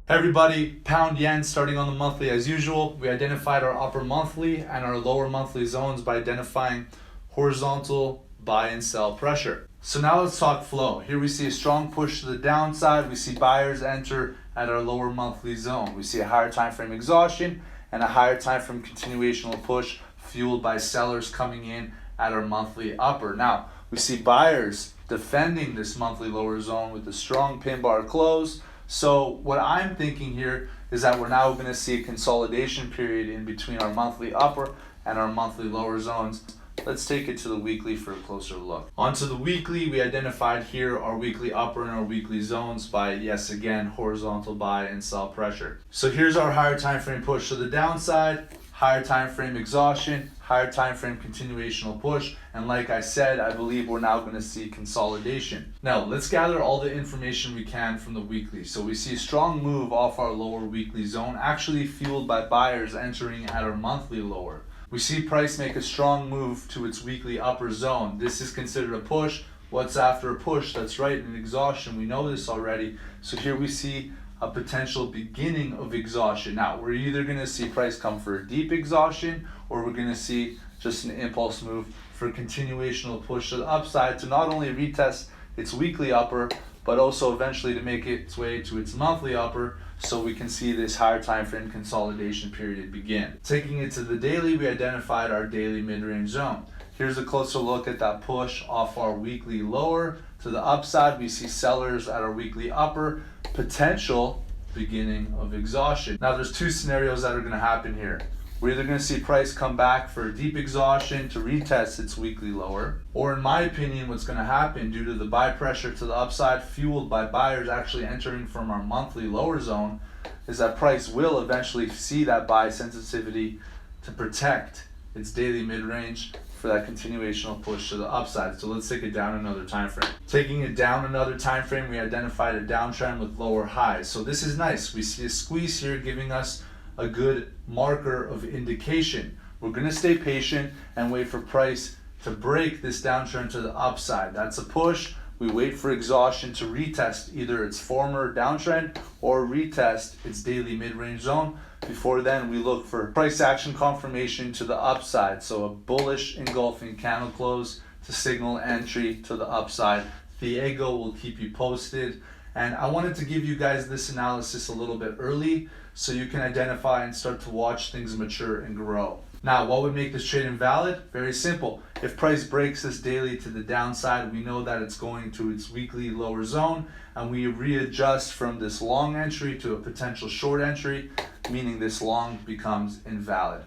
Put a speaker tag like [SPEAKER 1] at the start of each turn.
[SPEAKER 1] Hey everybody, pound yen starting on the monthly as usual. We identified our upper monthly and our lower monthly zones by identifying horizontal buy and sell pressure. So now let's talk flow. Here we see a strong push to the downside. We see buyers enter at our lower monthly zone. We see a higher time frame exhaustion and a higher time frame continuational push fueled by sellers coming in at our monthly upper. Now we see buyers defending this monthly lower zone with a strong pin bar close. So what I'm thinking here is that we're now going to see a consolidation period in between our monthly upper and our monthly lower zones. Let's take it to the weekly for a closer look. Onto the weekly, we identified here our weekly upper and our weekly zones by, yes again, horizontal buy and sell pressure. So here's our higher time frame push to the downside, higher time frame exhaustion, higher time frame continuational push, and like I said, I believe we're now going to see consolidation. Now let's gather all the information we can from the weekly. So we see a strong move off our lower weekly zone, actually fueled by buyers entering at our monthly lower. We see price make a strong move to its weekly upper zone. This is considered a push. What's after a push? That's right, an exhaustion. We know this already. So here we see a potential beginning of exhaustion. Now we're either going to see price come for a deep exhaustion, or we're going to see just an impulse move for a continuational push to the upside to not only retest its weekly upper, but also eventually to make its way to its monthly upper, so we can see this higher time frame consolidation period begin. Taking it to the daily, we identified our daily mid-range zone. Here's a closer look at that push off our weekly lower to the upside. We see sellers at our weekly upper, potential beginning of exhaustion. Now there's two scenarios that are going to happen here. We're either going to see price come back for a deep exhaustion to retest its weekly lower, or in my opinion, what's going to happen due to the buy pressure to the upside fueled by buyers actually entering from our monthly lower zone is that price will eventually see that buy sensitivity to protect its daily mid-range for that continuational push to the upside. So let's take it down another time frame. Taking it down another time frame, we identified a downtrend with lower highs. So this is nice. We see a squeeze here giving us a good marker of indication. We're going to stay patient and wait for price to break this downtrend to the upside. That's a push. We wait for exhaustion to retest either its former downtrend or retest its daily mid-range zone. Before then, we look for price action confirmation to the upside. So a bullish engulfing candle close to signal entry to the upside. Diego will keep you posted. And I wanted to give you guys this analysis a little bit early so you can identify and start to watch things mature and grow. Now, what would make this trade invalid? Very simple. If price breaks this daily to the downside, we know that it's going to its weekly lower zone, and we readjust from this long entry to a potential short entry, meaning this long becomes invalid.